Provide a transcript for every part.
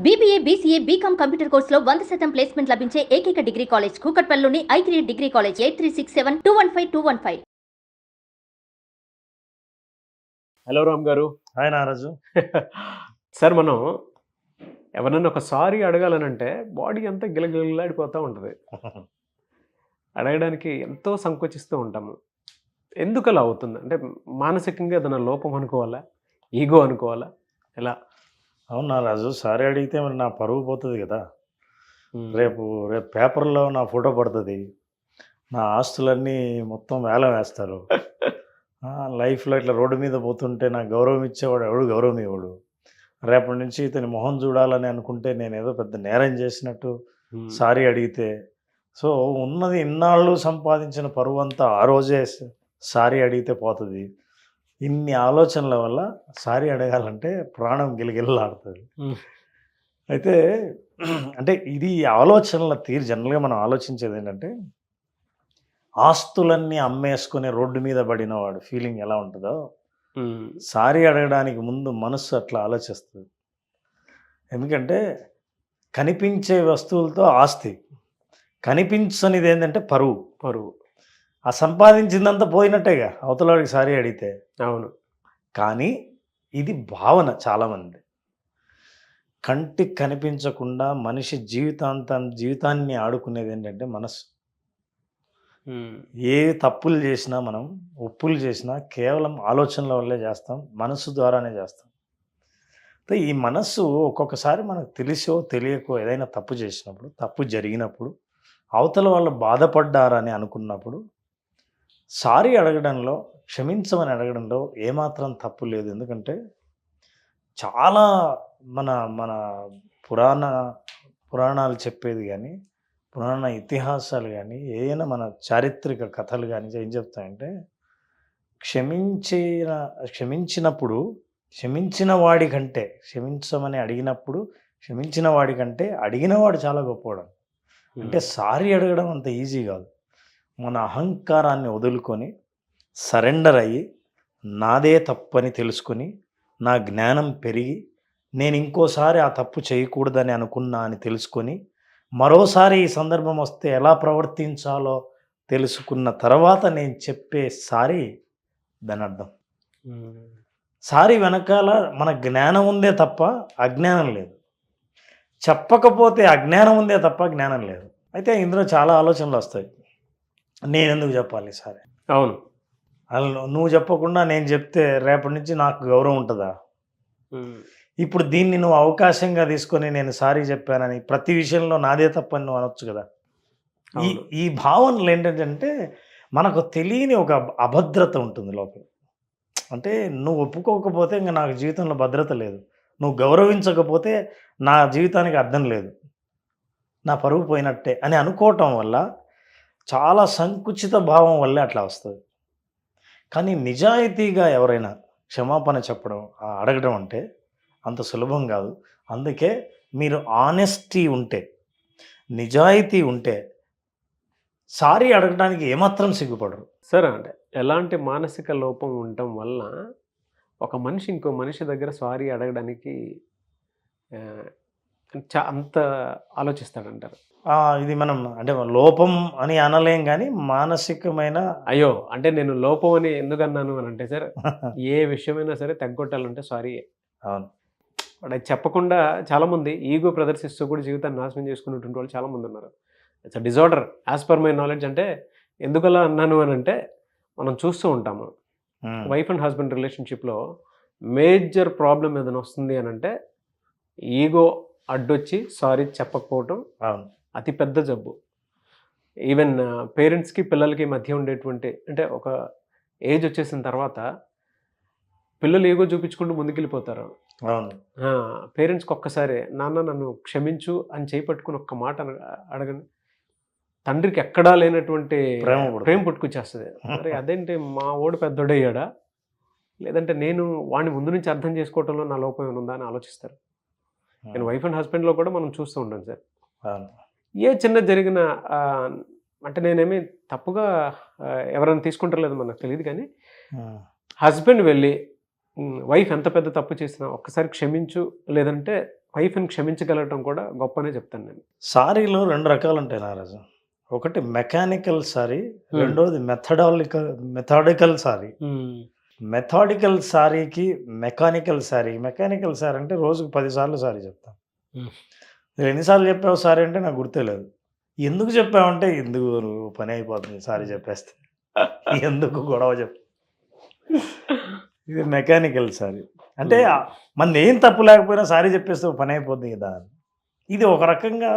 BBA, BCA, BCom computer కోర్సులో 100% placement లభించే ఏకైక డిగ్రీ కాలేజ్ కూకట్పల్లిలోని i3 degree college 8367215215. Hello Ram గారు. హాయ్ నారాజు. సార్, మనం ఎవరన్నా ఒక సారీ అడగాలనంటే బాడీ అంతా గిలగిలాడిపోతూ ఉంటుంది. అడగడానికి ఎంతో సంకోచిస్తూ ఉంటాము. ఎందుకు అలా అవుతుంది? అంటే మానసికంగా ఏదైనా లోపం అనుకోవాలా, ఈగో అనుకోవాలా, ఎలా? అవును నారాజు, సారీ అడిగితే మరి నా పరువు పోతుంది కదా. రేపు పేపర్లో నా ఫోటో పడుతుంది, నా ఆస్తులన్నీ మొత్తం వేలం వేస్తారు. లైఫ్లో ఇట్లా రోడ్డు మీద పోతుంటే నాకు గౌరవం ఇచ్చేవాడు ఎవడు గౌరవం ఇవ్వడు. రేపటి నుంచి ఇతని మొహం చూడాలని అనుకుంటే నేను ఏదో పెద్ద నేరం చేసినట్టు సారీ అడిగితే, సో ఉన్నది ఇన్నాళ్ళు సంపాదించిన పరువు అంతా ఆ రోజే సారీ అడిగితే పోతుంది. ఇన్ని ఆలోచనల వల్ల సారీ అడగాలంటే ప్రాణం గిలగిల్లాడుతుంది. అయితే అంటే ఇది ఆలోచనల తీరు. జనరల్గా మనం ఆలోచించేది ఏంటంటే, ఆస్తులన్నీ అమ్మేసుకుని రోడ్డు మీద పడిన వాడు ఫీలింగ్ ఎలా ఉంటుందో సారీ అడగడానికి ముందు మనస్సు అట్లా ఆలోచిస్తుంది. ఎందుకంటే కనిపించే వస్తువులతో ఆస్తి, కనిపించనిది ఏంటంటే పరువు. ఆ సంపాదించిందంతా పోయినట్టేగా అవతలవాడికి సారీ అడిగితే. అవును. కానీ ఇది భావన. చాలామంది కంటికి కనిపించకుండా మనిషి జీవితాన్ని ఆడుకునేది ఏంటంటే మనసు. ఏ తప్పులు చేసినా, మనం ఒప్పులు చేసినా కేవలం ఆలోచనల వల్లే చేస్తాం, మనసు ద్వారానే చేస్తాం. అయితే ఈ మనస్సు ఒక్కొక్కసారి మనకు తెలిసో తెలియకో ఏదైనా తప్పు చేసినప్పుడు, తప్పు జరిగినప్పుడు, అవతల వాళ్ళు బాధపడ్డారని అనుకున్నప్పుడు సారీ అడగడంలో, క్షమించమని అడగడంలో ఏమాత్రం తప్పు లేదు. ఎందుకంటే చాలా మన మన పురాణాలు చెప్పేది కానీ, పురాణ ఇతిహాసాలు కానీ, ఏదైనా మన చారిత్రక కథలు కానీ ఏం చెప్తాయంటే, క్షమించినప్పుడు క్షమించిన వాడి కంటే, క్షమించమని అడిగినప్పుడు క్షమించిన వాడి కంటే అడిగినవాడు చాలా గొప్పవాడు. అంటే సారీ అడగడం అంత ఈజీ కాదు. మన అహంకారాన్ని వదులుకొని సరెండర్ అయ్యి, నాదే తప్పని తెలుసుకొని, నా జ్ఞానం పెరిగి, నేను ఇంకోసారి ఆ తప్పు చేయకూడదని అనుకున్నా అని తెలుసుకొని, మరోసారి ఈ సందర్భం వస్తే ఎలా ప్రవర్తించాలో తెలుసుకున్న తర్వాత నేను చెప్పే సారీ దాని అర్థం. సారీ వెనకాల మన జ్ఞానం ఉందే తప్ప అజ్ఞానం లేదు. చెప్పకపోతే అజ్ఞానం ఉందే తప్ప జ్ఞానం లేదు. అయితే ఇందులో చాలా ఆలోచనలు వస్తాయి. నేను ఎందుకు చెప్పాలి సారీ? అవును. అలా నువ్వు చెప్పకుండా నేను చెప్తే రేపటి నుంచి నాకు గౌరవం ఉంటుందా? ఇప్పుడు దీన్ని నువ్వు అవకాశంగా తీసుకొని నేను సారీ చెప్పానని ప్రతి విషయంలో నాదే తప్పని నువ్వు అనొచ్చు కదా. ఈ భావనలు ఏంటంటే మనకు తెలియని ఒక అభద్రత ఉంటుంది లోపల. అంటే నువ్వు ఒప్పుకోకపోతే ఇంకా నాకు జీవితంలో భద్రత లేదు, నువ్వు గౌరవించకపోతే నా జీవితానికి అర్థం లేదు, నా పరువు పోయినట్టే అని అనుకోవటం వల్ల, చాలా సంకుచిత భావం వల్లే అట్లా వస్తుంది. కానీ నిజాయితీగా ఎవరైనా క్షమాపణ చెప్పడం, అడగడం అంటే అంత సులభం కాదు. అందుకే మీరు ఆనెస్టీ ఉంటే, నిజాయితీ ఉంటే సారీ అడగడానికి ఏమాత్రం సిగ్గుపడరు. సరే, అంటే ఎలాంటి మానసిక లోపం ఉండటం వల్ల ఒక మనిషి ఇంకో మనిషి దగ్గర సారీ అడగడానికి అంత ఆలోచిస్తాడంటారు? ఇది మనం అంటే లోపం అని అనలేం, కానీ మానసికమైన అయ్యో అంటే నేను లోపం అని ఎందుకు అన్నాను అని అంటే, సార్ ఏ విషయమైనా సరే తగ్గొట్టాలంటే సారీ. అవును. అది చెప్పకుండా చాలామంది ఈగో ప్రదర్శిస్తూ కూడా జీవితాన్ని నాశనం చేసుకునేటువంటి వాళ్ళు చాలామంది ఉన్నారు. It's a disorder as per my knowledge. అంటే ఎందుకలా అన్నాను అని అంటే, మనం చూస్తూ ఉంటాము వైఫ్ అండ్ హస్బెండ్ రిలేషన్షిప్లో మేజర్ ప్రాబ్లం ఏదైనా వస్తుంది అని అంటే, ఈగో అడ్డొచ్చి సారీ చెప్పకపోవటం అతిపెద్ద జబ్బు. ఈవెన్ పేరెంట్స్కి పిల్లలకి మధ్య ఉండేటువంటి, అంటే ఒక ఏజ్ వచ్చేసిన తర్వాత పిల్లలు ఈగో చూపించుకుంటూ ముందుకెళ్ళిపోతారు. పేరెంట్స్కి ఒక్కసారి నాన్న నన్ను క్షమించు అని చేపట్టుకుని ఒక్క మాట అడగండి, తండ్రికి ఎక్కడా లేనటువంటి ప్రేమ పుట్టుకొచ్చేస్తుంది. అరే అదేంటి మా ఓడు పెద్దోడయ్యాడా, లేదంటే నేను వాడిని ముందు నుంచి అర్థం చేసుకోవటంలో నా లోపం ఏమైనా ఉందా అని ఆలోచిస్తారు. నేను వైఫ్ అండ్ హస్బెండ్లో కూడా మనం చూస్తూ ఉంటాం సార్. ఏ చిన్న జరిగిన అంటే నేనేమి తప్పుగా ఎవరైనా తీసుకుంటారో మనకు తెలియదు, కానీ హస్బెండ్ వెళ్ళి వైఫ్ ఎంత పెద్ద తప్పు చేసినా ఒక్కసారి క్షమించు, లేదంటే వైఫ్ని క్షమించగలగటం కూడా గొప్పనే చెప్తాను నేను. సారీలో 2 రకాలు ఉంటాయి నారాజు. ఒకటి మెకానికల్ సారీ, రెండోది మెథాడికల్ సారీ. మెథాడికల్ సారీకి మెకానికల్ సారీ అంటే రోజుకు 10 సార్లు సారీ చెప్తాను. నువ్వు ఎన్నిసార్లు చెప్పావు సారీ అంటే నాకు గుర్తే లేదు. ఎందుకు చెప్పావంటే ఎందుకు పని అయిపోతుంది సారీ చెప్పేస్తే, ఎందుకు గొడవ చెప్పు. ఇది మెకానికల్ సారీ అంటే మన ఏం తప్పు లేకపోయినా సారీ చెప్పేస్తే పని అయిపోతుంది కదా. ఇది ఒక రకంగా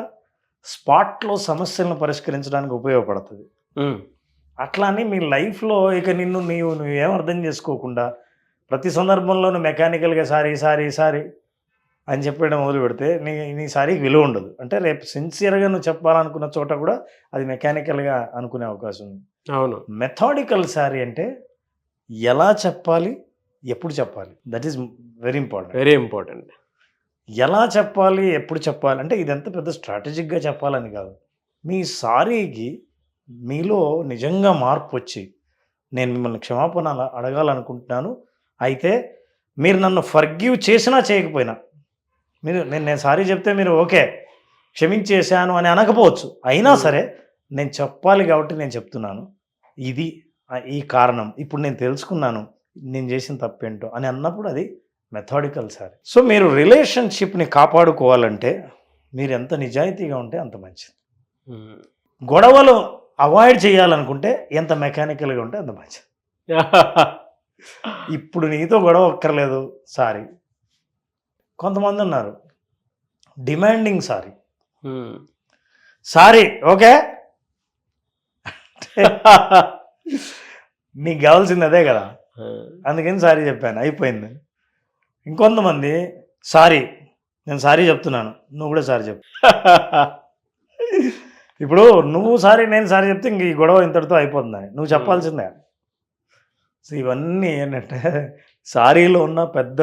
స్పాట్లో సమస్యలను పరిష్కరించడానికి ఉపయోగపడుతుంది. అట్లా అని మీ లైఫ్లో ఇక నువ్వేం అర్థం చేసుకోకుండా ప్రతి సందర్భంలోనూ మెకానికల్గా సారీ అని చెప్పడం మొదలు పెడితే నీ సారీకి విలువ ఉండదు. అంటే రేపు సిన్సియర్గా నువ్వు చెప్పాలనుకున్న చోట కూడా అది మెకానికల్గా అనుకునే అవకాశం ఉంది. అవును. మెథాడికల్ సారీ అంటే ఎలా చెప్పాలి, ఎప్పుడు చెప్పాలి, దట్ ఈస్ వెరీ ఇంపార్టెంట్. ఎలా చెప్పాలి, ఎప్పుడు చెప్పాలి అంటే ఇదంతా పెద్ద స్ట్రాటజిక్గా చెప్పాలని కాదు. మీ సారీకి మీలో నిజంగా మార్పు వచ్చి నేను మిమ్మల్ని క్షమాపణ అడగాలనుకుంటున్నాను, అయితే మీరు నన్ను ఫర్గివ్ చేసినా చేయకపోయినా నేను సారీ చెప్తే మీరు ఓకే క్షమించేశాను అని అనకపోవచ్చు, అయినా సరే నేను చెప్పాలి కాబట్టి నేను చెప్తున్నాను, ఇది ఈ కారణం ఇప్పుడు నేను తెలుసుకున్నాను నేను చేసిన తప్పేంటో అని అన్నప్పుడు అది మెథాడికల్ సారీ. సో మీరు రిలేషన్షిప్ని కాపాడుకోవాలంటే మీరు ఎంత నిజాయితీగా ఉంటే అంత మంచిది. గొడవలు అవాయిడ్ చేయాలనుకుంటే ఎంత మెకానికల్గా ఉంటే అంత మంచిది. ఇప్పుడు నీతో గొడవ అక్కర్లేదు సారీ. కొంతమంది ఉన్నారు డిమాండింగ్ సారీ ఓకే నీకు కావాల్సింది అదే కదా, అందుకని సారీ చెప్పాను అయిపోయింది. ఇంకొంతమంది నేను సారీ చెప్తున్నాను నువ్వు కూడా సారీ చెప్పు. ఇప్పుడు నువ్వు సారీ నేను సారీ చెప్తే ఇంక ఈ గొడవ ఇంతటితో అయిపోతుందని నువ్వు చెప్పాల్సిందే. సో ఇవన్నీ ఏంటంటే సారీలో ఉన్న పెద్ద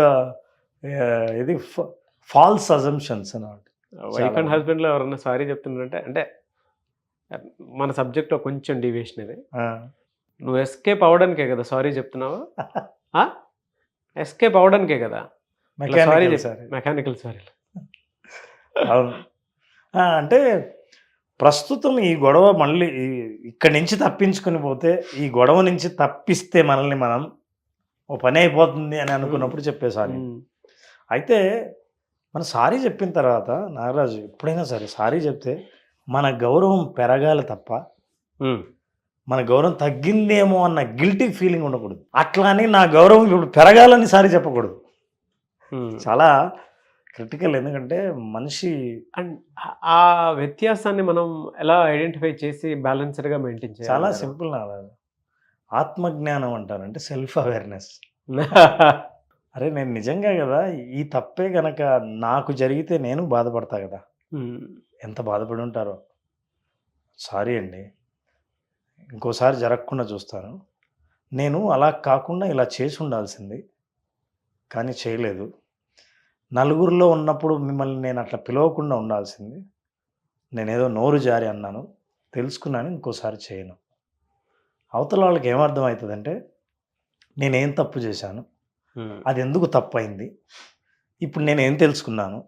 ఇది ఫాల్స్ అజంప్షన్స్ అన్నమాట. వైఫ్ అండ్ హస్బెండ్లో ఎవరన్నా సారీ చెప్తున్నారంటే అంటే మన సబ్జెక్ట్లో కొంచెం డీవియేషన్ ఇది. నువ్వు ఎస్కేప్ అవ్వడానికే కదా సారీ చెప్తున్నావా? ఎస్కేప్ అవ్వడానికే కదా మెకానికల్ సారీ. అవును. అంటే ప్రస్తుతం ఈ గొడవ మళ్ళీ ఇక్కడి నుంచి తప్పించుకొని పోతే, ఈ గొడవ నుంచి తప్పిస్తే మనల్ని మనం ఓ పని అయిపోతుంది అని అనుకున్నప్పుడు చెప్పేసారి. అయితే మన సారీ చెప్పిన తర్వాత నాగరాజు ఎప్పుడైనా సరే సారీ చెప్తే మన గౌరవం పెరగాలి తప్ప మన గౌరవం తగ్గిందేమో అన్న గిల్టీ ఫీలింగ్ ఉండకూడదు. అట్లా అని నా గౌరవం ఇప్పుడు పెరగాలని సారీ చెప్పకూడదు. చాలా క్రిటికల్. ఎందుకంటే మనిషి అండ్ ఆ వ్యత్యాసాన్ని మనం ఎలా ఐడెంటిఫై చేసి బ్యాలెన్స్డ్గా మెయింటైన్ చేయాలి? చాలా సింపుల్. ఆత్మజ్ఞానం అంటారు, అంటే సెల్ఫ్ అవేర్నెస్. అరే నేను నిజంగా కదా ఈ తప్పే గనక నాకు జరిగితే నేను బాధపడతా కదా, ఎంత బాధపడి ఉంటారో. సారీ అండి, ఇంకోసారి జరగకుండా చూస్తాను. నేను అలా కాకుండా ఇలా చేసి ఉండాల్సింది కానీ చేయలేదు. నలుగురిలో ఉన్నప్పుడు మిమ్మల్ని నేను అట్లా పిలవకుండా ఉండాల్సింది. నేనేదో నోరు జారి అన్నాను, తెలుసుకున్నాను, ఇంకోసారి చేయను. అవతల వాళ్ళకి ఏమర్థమవుతుందంటే నేనేం తప్పు చేశాను, అది ఎందుకు తప్పు అయింది, ఇప్పుడు నేనేం తెలుసుకున్నాను,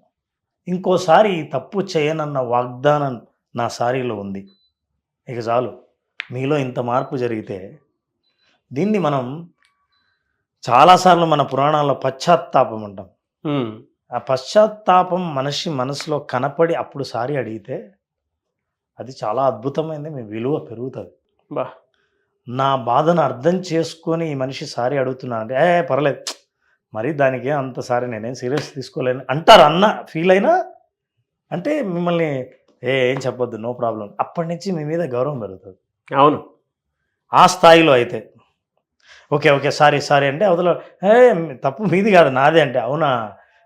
ఇంకోసారి ఈ తప్పు చేయనన్న వాగ్దానం నా సారీలో ఉంది, ఇక చాలు. మీలో ఇంత మార్పు జరిగితే దీన్ని మనం చాలాసార్లు మన పురాణాల్లో పశ్చాత్తాపం అంటాం. ఆ పశ్చాత్తాపం మనిషి మనసులో కనపడి అప్పుడు సారీ అడిగితే అది చాలా అద్భుతమైనది, మీ విలువ పెరుగుతుంది. నా బాధను అర్థం చేసుకొని ఈ మనిషి సారీ అడుగుతున్నా అంటే పర్లేదు మరి దానికి అంత సారీ నేనేం సీరియస్ తీసుకోలేను అంటారు. అన్న ఫీల్ అయినా అంటే మిమ్మల్ని ఏం చెప్పొద్దు, నో ప్రాబ్లం, అప్పటి నుంచి మీ మీద గౌరవం పెరుగుతుంది. అవును. ఆ స్థాయిలో అయితే ఓకే ఓకే సారీ అంటే అవతల తప్పు మీది కాదు నాదే అంటే అవునా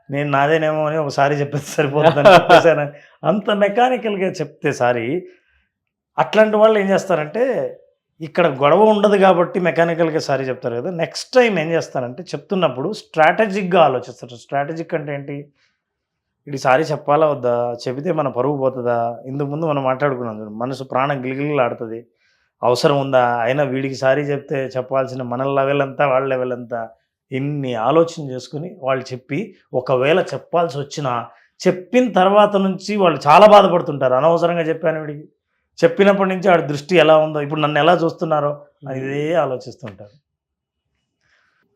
నేను నాదేనేమో అని ఒకసారి చెప్పేసి సరిపోతుందని చెప్పేసాను. అంత మెకానికల్గా చెప్తే సారీ. అట్లాంటి వాళ్ళు ఏం చేస్తారంటే ఇక్కడ గొడవ ఉండదు కాబట్టి మెకానికల్గా సారీ చెప్తారు కదా, నెక్స్ట్ టైం ఏం చేస్తారంటే చెప్తున్నప్పుడు స్ట్రాటజిక్గా ఆలోచిస్తారు. స్ట్రాటజిక్ అంటే ఏంటి, ఇది సారీ చెప్పాలా వద్దా, చెబితే మన పరువు పోతుందా, ఇందుకు ముందు మనం మాట్లాడుకున్నాం మనసు ప్రాణం గిలిగిలిలు ఆడుతుంది, అవసరం ఉందా, అయినా వీడికి సారీ చెప్తే చెప్పాల్సిన మన లెవెల్ అంతా వాళ్ళ లెవెల్ అంతా, ఇన్ని ఆలోచన చేసుకుని వాళ్ళు చెప్పి ఒకవేళ చెప్పాల్సి వచ్చినా చెప్పిన తర్వాత నుంచి వాళ్ళు చాలా బాధపడుతుంటారు. అనవసరంగా చెప్పాను వీడికి, చెప్పినప్పటి నుంచి వాడి దృష్టి ఎలా ఉందో, ఇప్పుడు నన్ను ఎలా చూస్తున్నారో ఇదే ఆలోచిస్తుంటారు.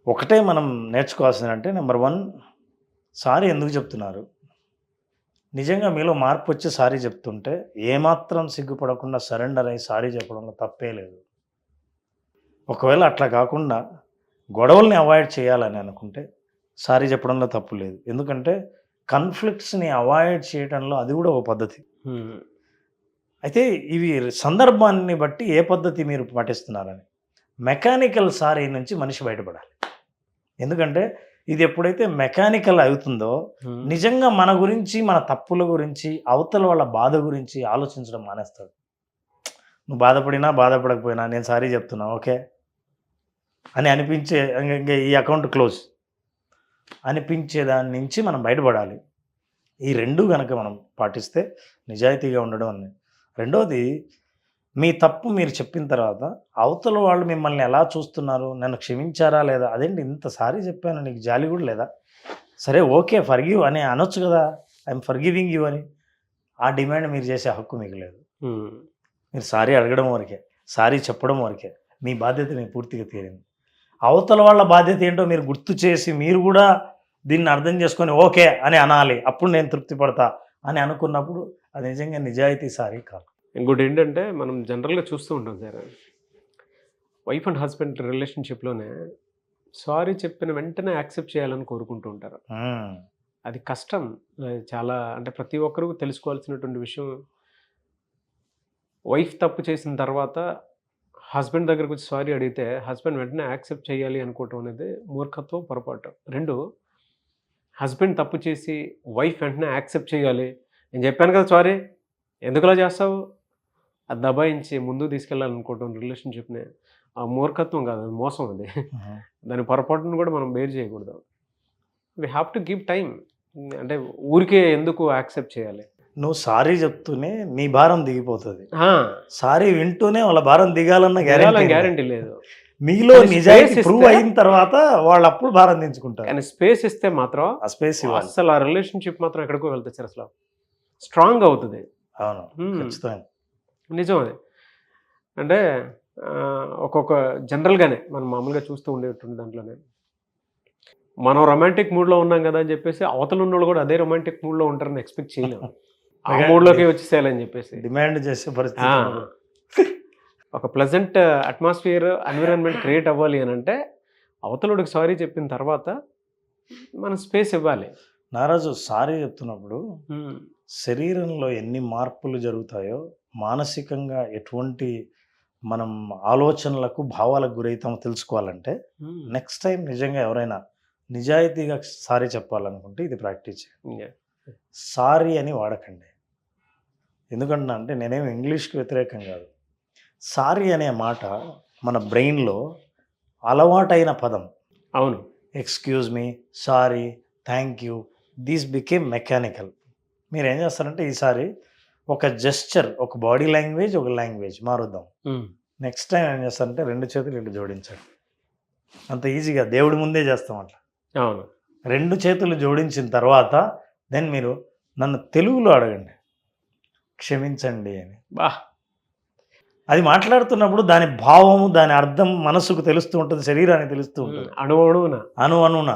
ఒకటే మనం నేర్చుకోవాల్సిందంటే నెంబర్ 1, సారీ ఎందుకు చెప్తున్నారు? నిజంగా మీలో మార్పు వచ్చి సారీ చెప్తుంటే ఏమాత్రం సిగ్గుపడకుండా సరెండర్ అయ్యి సారీ చెప్పడంలో తప్పే లేదు. ఒకవేళ అట్లా కాకుండా గొడవల్ని అవాయిడ్ చేయాలని అనుకుంటే సారీ చెప్పడంలో తప్పు లేదు. ఎందుకంటే కాన్ఫ్లిక్ట్స్ని అవాయిడ్ చేయడంలో అది కూడా ఒక పద్ధతి. అయితే ఇవి సందర్భాన్ని బట్టి ఏ పద్ధతి మీరు పాటిస్తున్నారని. మెకానికల్ సారీ నుంచి మనిషి బయటపడాలి. ఎందుకంటే ఇది ఎప్పుడైతే మెకానికల్ అవుతుందో నిజంగా మన గురించి, మన తప్పుల గురించి, అవతల వాళ్ళ బాధ గురించి ఆలోచించడం మానేస్తాడు. నువ్వు బాధపడినా బాధపడకపోయినా నేను సారీ చెప్తున్నా ఓకే అని అనిపించే, ఇంకా ఈ అకౌంట్ క్లోజ్ అనిపించే దాని నుంచి మనం బయటపడాలి. ఈ రెండు కనుక మనం పాటిస్తే నిజాయితీగా ఉండడం అని. రెండోది, మీ తప్పు మీరు చెప్పిన తర్వాత అవతల వాళ్ళు మిమ్మల్ని ఎలా చూస్తున్నారు, నన్ను క్షమించారా లేదా, అదేంటి ఇంత సారీ చెప్పాను నీకు జాలి కూడా లేదా, సరే ఓకే ఫర్గివ్ అని అనొచ్చు కదా, ఐఎమ్ ఫర్గివింగ్ యూ అని. ఆ డిమాండ్ మీరు చేసే హక్కు మీకు లేదు. మీరు సారీ అడగడం వరకే, సారీ చెప్పడం వరకే. మీ బాధ్యత మీకు పూర్తిగా తీరింది. అవతల వాళ్ళ బాధ్యత ఏంటో మీరు గుర్తు చేసి మీరు కూడా దీన్ని అర్థం చేసుకొని ఓకే అని అనాలి. అప్పుడు నేను తృప్తి పడతా అని అనుకున్నప్పుడు అది నిజంగా నిజాయితీ సారీ కాదు. ఇంకోటి ఏంటంటే మనం జనరల్గా చూస్తూ ఉంటాం సార్, వైఫ్ అండ్ హస్బెండ్ రిలేషన్షిప్లోనే సారీ చెప్పిన వెంటనే యాక్సెప్ట్ చేయాలని కోరుకుంటూ ఉంటారు. అది కష్టం. అది చాలా, అంటే ప్రతి ఒక్కరూ తెలుసుకోవాల్సినటువంటి విషయం. వైఫ్ తప్పు చేసిన తర్వాత హస్బెండ్ దగ్గరకు వచ్చి సారీ అడిగితే హస్బెండ్ వెంటనే యాక్సెప్ట్ చేయాలి అనుకోవటం అనేది మూర్ఖత్వం, పొరపాటు. 2, హస్బెండ్ తప్పు చేసి వైఫ్ వెంటనే యాక్సెప్ట్ చేయాలి, నేను చెప్పాను కదా సారీ ఎందుకులా చేస్తావు, అది దబాయించి ముందుకు తీసుకెళ్ళాలనుకోవటం రిలేషన్షిప్ని, ఆ మూర్ఖత్వం కాదు, అది మోసం. అది దాని పొరపాటును కూడా మనం బేర్ చేయకూడదు. We have to give time. అంటే ఊరికే ఎందుకు యాక్సెప్ట్ చేయాలి? నువ్వు సారీ చెప్తూనే నీ భారం దిగిపోతుంది. సారీ వింటూనే వాళ్ళ భారం దిగాలన్న గ్యారంటీ లేదు. మీలో నిజాయితీ ప్రూవ్ అయిన తర్వాత వాళ్ళు అప్పుడు భారం దించుకుంటారు. కానీ స్పేస్ ఇస్తే మాత్రం, ఆ స్పేస్ ఇవ్వాలి. అసలు ఆ రిలేషన్షిప్ మాత్రం ఎక్కడికో వెళ్తుంది సార్, అసలు స్ట్రాంగ్ అవుతుంది. అవును, ఖచ్చితంగా నిజం అది. అంటే ఒక్కొక్క జనరల్గానే మనం మామూలుగా చూస్తూ ఉండేటువంటి దాంట్లోనే మనం రొమాంటిక్ మూడ్లో ఉన్నాం కదా అని చెప్పేసి అవతల ఉన్న వాళ్ళు కూడా అదే రొమాంటిక్ మూడ్లో ఉంటారని ఎక్స్పెక్ట్ చేయలేము. ఆ మూడ్లోకి వచ్చేసేయాలని చెప్పేసి డిమాండ్ చేసే పరిస్థితి. ఒక ప్లెజెంట్ అట్మాస్ఫియర్, ఎన్విరాన్మెంట్ క్రియేట్ అవ్వాలి అని అంటే అవతలుడికి సారీ చెప్పిన తర్వాత మనం స్పేస్ ఇవ్వాలి. నారాజు, సారీ చెప్తున్నప్పుడు శరీరంలో ఎన్ని మార్పులు జరుగుతాయో, మానసికంగా ఎటువంటి మనం ఆలోచనలకు, భావాలకు గురవుతామో తెలుసుకోవాలంటే నెక్స్ట్ టైం నిజంగా ఎవరైనా నిజాయితీగా సారీ చెప్పాలనుకుంటే ఇది ప్రాక్టీస్ చేయండి. సారీ అని వాడకండి. ఎందుకంటే అంటే నేనేం ఇంగ్లీష్కి వ్యతిరేకం కాదు. సారీ అనే మాట మన బ్రెయిన్లో అలవాటైన పదం. అవును. Excuse me, sorry, thank you, these became mechanical. మీరు ఏం చేస్తారంటే ఈసారి ఒక జెస్చర్, ఒక బాడీ లాంగ్వేజ్, ఒక లాంగ్వేజ్ మారుద్దాం. నెక్స్ట్ టైం ఏం చేస్తారంటే 2 చేతులు ఇటు జోడించండి. అంత ఈజీగా దేవుడి ముందే చేస్తాం అట్లా. అవును. 2 చేతులు జోడించిన తర్వాత దెన్ మీరు నన్ను తెలుగులో అడగండి, క్షమించండి అని. అది మాట్లాడుతున్నప్పుడు దాని భావము, దాని అర్థం మనసుకు తెలుస్తూ ఉంటుంది, శరీరానికి తెలుస్తూ ఉంటుంది, అణువున.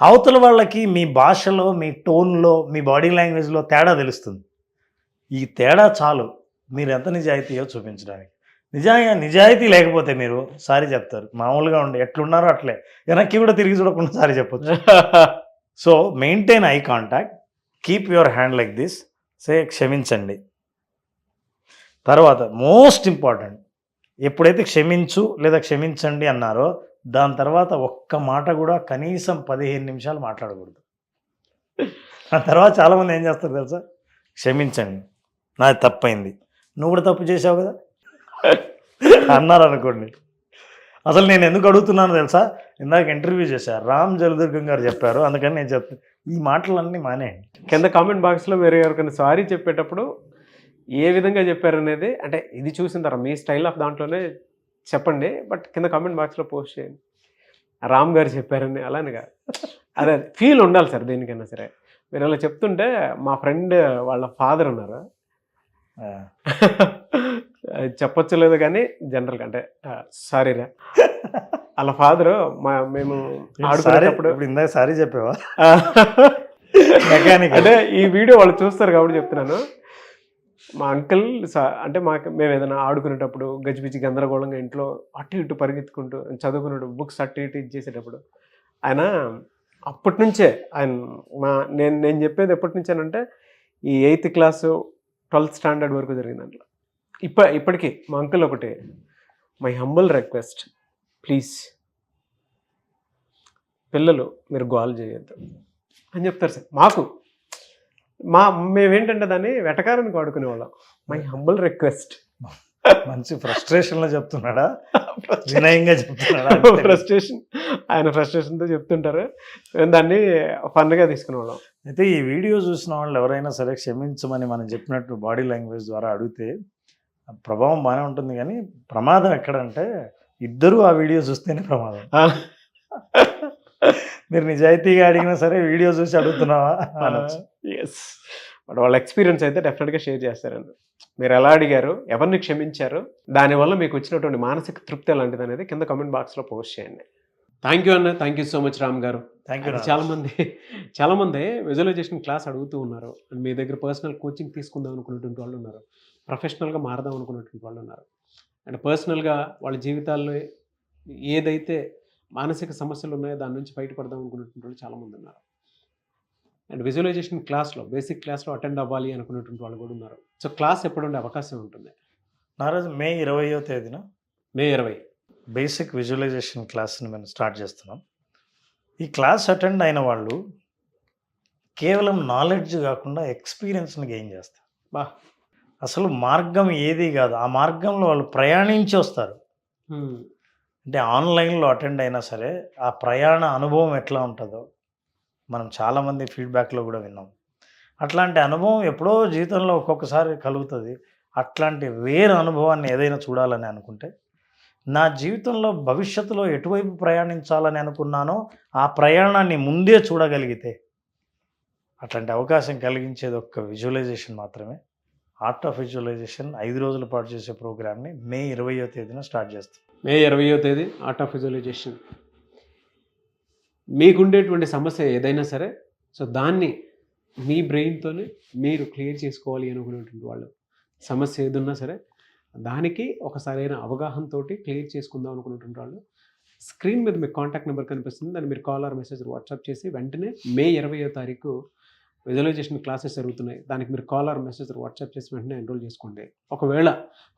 అవతల వాళ్ళకి మీ భాషలో, మీ టోన్లో, మీ బాడీ లాంగ్వేజ్లో తేడా తెలుస్తుంది. ఈ తేడా చాలు మీరు ఎంత నిజాయితీయో చూపించడానికి. నిజాయితీ లేకపోతే మీరు సారీ చెప్తారు, మామూలుగా ఉండి ఎట్లున్నారో అట్లే వెనక్కి కూడా తిరిగి చూడకుండా సారీ చెప్పొచ్చు. So maintain eye contact, keep your hand like this, say క్షమించండి. తర్వాత మోస్ట్ ఇంపార్టెంట్, ఎప్పుడైతే క్షమించు లేదా క్షమించండి అన్నారో దాని తర్వాత ఒక్క మాట కూడా కనీసం 15 నిమిషాలు మాట్లాడకూడదు. ఆ తర్వాత చాలామంది ఏం చేస్తారు తెలుసా, క్షమించండి, నాది తప్పైంది, నువ్వు కూడా తప్పు చేసావు కదా అన్నారు అనుకోండి. అసలు నేను ఎందుకు అడుగుతున్నాను తెలుసా, ఇందాక ఇంటర్వ్యూ చేశారు, రామ్ జలదుర్గం గారు చెప్పారు, అందుకని నేను చెప్తాను. ఈ మాటలన్నీ మానేయండి. కింద కామెంట్ బాక్స్లో మీరు ఎవరికైనా సారీ చెప్పేటప్పుడు ఏ విధంగా చెప్పారనేది, అంటే ఇది చూసిన తర్వాత మీ స్టైల్ ఆఫ్ దాంట్లోనే చెప్పండి, బట్ కింద కామెంట్ బాక్స్లో పోస్ట్ చేయండి రామ్ గారు చెప్పారని. అలానే కాదు, అదే ఫీల్ ఉండాలి సార్ దేనికైనా సరే. మీరు ఇలా చెప్తుంటే మా ఫ్రెండ్ వాళ్ళ ఫాదర్ ఉన్నారు. ఆ. చెప్పొచ్చు లేదు కానీ జనరల్గా అంటే సారీ రా, వాళ్ళ ఫాదరు మేము సారీ ఆడుకునేటప్పుడు ఇప్పుడు ఇందాక సారీ చెప్పావా? ఆ, మెకానిక్ అంటే ఈ వీడియో వాళ్ళు చూస్తారు కాబట్టి చెప్తున్నాను. మా అంకుల్ అంటే మేము ఏదైనా ఆడుకునేటప్పుడు గజిబిజి గందరగోళంగా ఇంట్లో అటు ఇటు పరిగెత్తుకుంటూ చదువుకునేటప్పుడు బుక్స్ అటు ఇటు ఇచ్చేసేటప్పుడు ఆయన అప్పటి నుంచే ఆయన నేను చెప్పేది ఎప్పటి నుంచేనంటే ఈ 8th క్లాసు 12th స్టాండర్డ్ వరకు జరిగింది దాంట్లో. ఇప్పటికీ మా అంకుల్ ఒకటి, మై హంబుల్ రిక్వెస్ట్, ప్లీజ్ పిల్లలు మీరు గోల్ చేయొద్దు అని చెప్తారు సార్. మేమేంటంటే దాన్ని వెటకారానికి వాడుకునేవాళ్ళం. My humble request. మంచి ఫ్రస్ట్రేషన్ లో చెప్తున్నాడా, వినయంగా చెప్తున్నాడా? ఫ్రస్ట్రేషన్, ఆయన ఫ్రస్ట్రేషన్తో చెప్తుంటారు. మేము దాన్ని ఫన్గా తీసుకునేవాళ్ళం. అయితే ఈ వీడియో చూసిన వాళ్ళు ఎవరైనా సరే క్షమించమని మనం చెప్పినట్టు బాడీ లాంగ్వేజ్ ద్వారా అడిగితే ప్రభావం బాగానే ఉంటుంది, కానీ ప్రమాదం ఎక్కడంటే ఇద్దరు ఆ వీడియో చూస్తేనే ప్రమాదం. మీరు నిజాయితీగా అడిగినా సరే వీడియో చూసి అడుగుతున్నావా అనొచ్చు. ఎస్, బట్ వాళ్ళ ఎక్స్పీరియన్స్ అయితే డెఫినెట్గా షేర్ చేస్తారండి. మీరు ఎలా అడిగారు, ఎవరిని క్షమించారు, దానివల్ల మీకు వచ్చినటువంటి మానసిక తృప్తి ఎలాంటిది అనేది కింద కామెంట్ బాక్స్లో పోస్ట్ చేయండి. థ్యాంక్ యూ అన్న, thank you so much Ram గారు. Thank you. చాలామంది విజువలైజేషన్ క్లాస్ అడుగుతూ ఉన్నారు. మీ దగ్గర పర్సనల్ కోచింగ్ తీసుకుందాం అనుకునేటువంటి వాళ్ళు ఉన్నారు, ప్రొఫెషనల్గా మారదాం అనుకునేటువంటి వాళ్ళు ఉన్నారు, అండ్ పర్సనల్గా వాళ్ళ జీవితాల్లో ఏదైతే మానసిక సమస్యలు ఉన్నాయో దాని నుంచి బయటపడదాం అనుకునేటువంటి వాళ్ళు చాలామంది ఉన్నారు. అండ్ విజువలైజేషన్ క్లాస్లో, బేసిక్ క్లాస్లో అటెండ్ అవ్వాలి అనుకునేటువంటి వాళ్ళు కూడా ఉన్నారు. సో క్లాస్ ఎప్పుడు ఉండే అవకాశం ఉంటుంది? నారాజు మే 20వ తేదీన మే 20 బేసిక్ విజువలైజేషన్ క్లాస్ని మేము స్టార్ట్ చేస్తున్నాం. ఈ క్లాస్ అటెండ్ అయిన వాళ్ళు కేవలం నాలెడ్జ్ కాకుండా ఎక్స్పీరియన్స్ని గెయిన్ చేస్తారు. బా, అసలు మార్గం ఏది కాదు, ఆ మార్గంలో వాళ్ళు ప్రయాణించి వస్తారు. అంటే ఆన్లైన్లో అటెండ్ అయినా సరే ఆ ప్రయాణ అనుభవం ఎట్లా ఉంటుందో మనం చాలామంది ఫీడ్బ్యాక్లో కూడా విన్నాం. అట్లాంటి అనుభవం ఎప్పుడో జీవితంలో ఒక్కొక్కసారి కలుగుతుంది. అట్లాంటి వేరే అనుభవాన్ని ఏదైనా చూడాలని అనుకుంటే, నా జీవితంలో భవిష్యత్తులో ఎటువైపు ప్రయాణించాలని అనుకున్నానో ఆ ప్రయాణాన్ని ముందే చూడగలిగితే అట్లాంటి అవకాశం కలిగించేది ఒక్క విజువలైజేషన్ మాత్రమే. ఆర్ట్ ఆఫ్ విజువలైజేషన్ 5 రోజుల పాటు చేసే ప్రోగ్రామ్ని మే 20వ తేదీన స్టార్ట్ చేస్తాం. మే 20వ తేదీ ఆర్ట్ ఆఫ్ విజువలైజేషన్. మీకుండేటువంటి సమస్య ఏదైనా సరే, సో దాన్ని మీ బ్రెయిన్తోనే మీరు క్లియర్ చేసుకోవాలి అనుకునేటువంటి వాళ్ళు, సమస్య ఏదున్నా సరే దానికి ఒక సరైన అవగాహనతో క్లియర్ చేసుకుందాం అనుకునేటువంటి వాళ్ళు, స్క్రీన్ మీద మీకు కాంటాక్ట్ నెంబర్ కనిపిస్తుంది, దాన్ని మీరు కాల్ ఆర్ మెసేజ్ వాట్సాప్ చేసి వెంటనే మే 20వ తారీఖు విజువలైజేషన్ క్లాసెస్ జరుగుతున్నాయి, దానికి మీరు కాల్ ఆర్ మెసేజ్ వాట్సాప్ చేసి వెంటనే ఎన్రోల్ చేసుకోండి. ఒకవేళ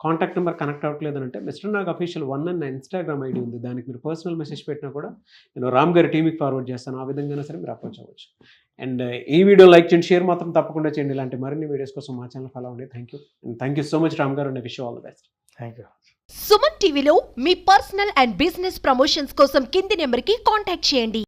కాంటాక్ట్ నెంబర్ కనెక్ట్ అవ్వట్లేదంటే మిస్టర్ నాగ్ అఫీషియల్ 1 అన్న ఇన్స్టాగ్రామ్ ఐడి ఉంది, దానికి మీరు పర్సనల్ మెసేజ్ పెట్టినా కూడా నేను రామ్ గారి టీంకి ఫార్వర్డ్ చేస్తాను. ఆ విధంగా సరే మీరు అప్రోచ్ అవ్వచ్చు. అండ్ ఈ వీడియో లైక్ చేయండి, షేర్ మాత్రం తప్పకుండా చేయండి. ఇలాంటి మరిన్ని వీడియోస్ కోసం మా ఛానల్ ఫాలో అవ్వండి. Thank you and thank you so much Ram గారు, and wish all the best. Thank you. Suman టీవీలో మీ పర్సనల్ అండ్ బిజినెస్ ప్రమోషన్స్ కోసం కింది నెంబర్కి కాంటాక్ట్ చేయండి.